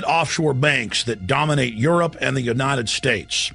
offshore banks that dominate Europe and the United States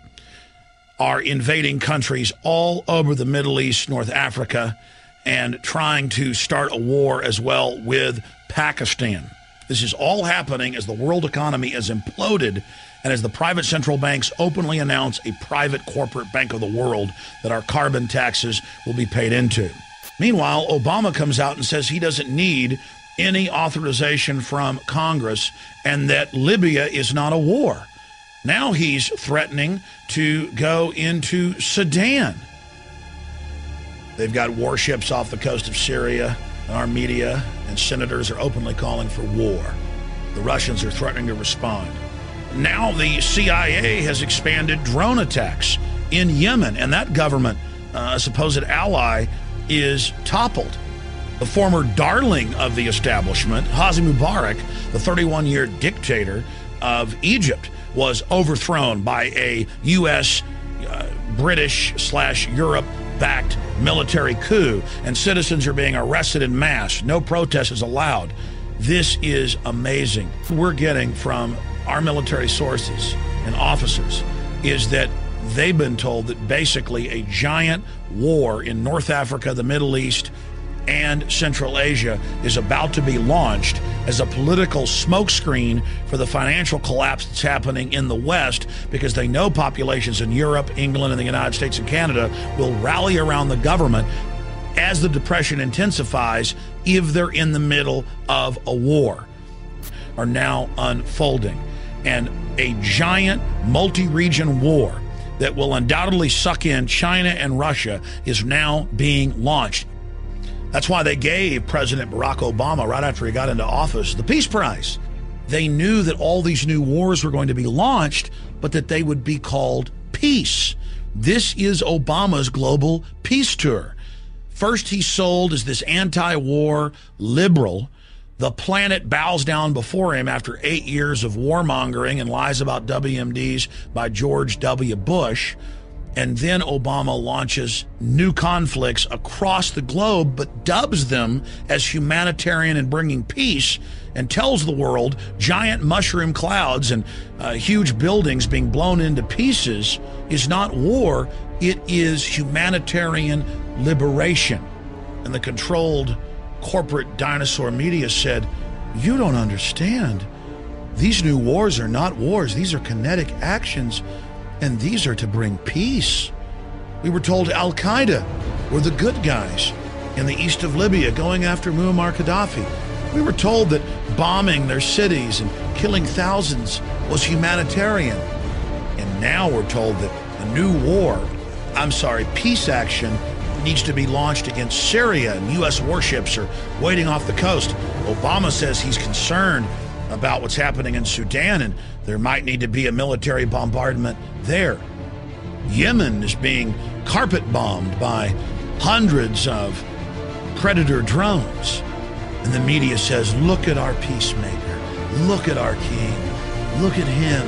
are invading countries all over the Middle East, North Africa, and trying to start a war as well with Pakistan. This is all happening as the world economy has imploded and as the private central banks openly announce a private corporate bank of the world that our carbon taxes will be paid into. Meanwhile, Obama comes out and says he doesn't need any authorization from Congress and that Libya is not a war. Now he's threatening to go into Sudan. They've got warships off the coast of Syria, and our media and senators are openly calling for war. The Russians are threatening to respond. Now the CIA has expanded drone attacks in Yemen, and that government, a supposed ally, is toppled. The former darling of the establishment, Hosni Mubarak, the 31-year dictator of Egypt, was overthrown by a U.S., British/Europe-backed military coup, and citizens are being arrested en masse. No protest is allowed. This is amazing. What we're getting from our military sources and officers is that they've been told that basically a giant war in North Africa, the Middle East, and Central Asia is about to be launched as a political smokescreen for the financial collapse that's happening in the West, because they know populations in Europe, England, and the United States and Canada will rally around the government as the Depression intensifies if they're in the middle of a war, are now unfolding. And a giant multi-region war that will undoubtedly suck in China and Russia is now being launched. That's why they gave President Barack Obama, right after he got into office, the Peace Prize. They knew that all these new wars were going to be launched, but that they would be called peace. This is Obama's global peace tour. First, he sold as this anti-war liberal. The planet bows down before him after 8 years of warmongering and lies about WMDs by George W. Bush. And then Obama launches new conflicts across the globe, but dubs them as humanitarian and bringing peace, and tells the world giant mushroom clouds and huge buildings being blown into pieces is not war, it is humanitarian liberation. And the controlled corporate dinosaur media said, "You don't understand. These new wars are not wars. These are kinetic actions. And these are to bring peace." We were told Al-Qaeda were the good guys in the east of Libya going after Muammar Gaddafi. We were told that bombing their cities and killing thousands was humanitarian. And now we're told that a new peace action needs to be launched against Syria, and U.S. warships are waiting off the coast. Obama says he's concerned about what's happening in Sudan, and there might need to be a military bombardment there. Yemen is being carpet bombed by hundreds of Predator drones. And the media says, look at our peacemaker, look at our king, look at him,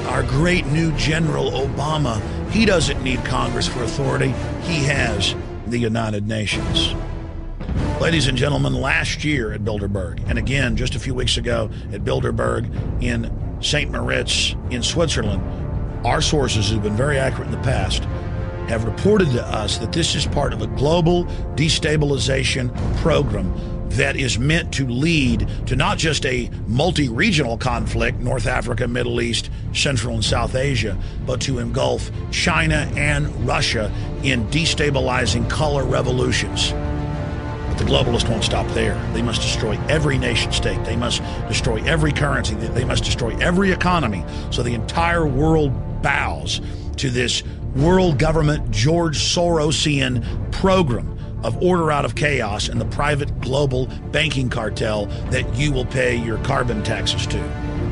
our great new General Obama. He doesn't need Congress for authority. He has the United Nations. Ladies and gentlemen, last year at Bilderberg, and again just a few weeks ago at Bilderberg in St. Moritz in Switzerland, our sources who've been very accurate in the past have reported to us that this is part of a global destabilization program that is meant to lead to not just a multi-regional conflict, North Africa, Middle East, Central and South Asia, but to engulf China and Russia in destabilizing color revolutions. But the globalists won't stop there. They must destroy every nation state. They must destroy every currency. They must destroy every economy, so the entire world bows to this world government George Sorosian program of order out of chaos and the private global banking cartel that you will pay your carbon taxes to.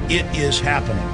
It is happening.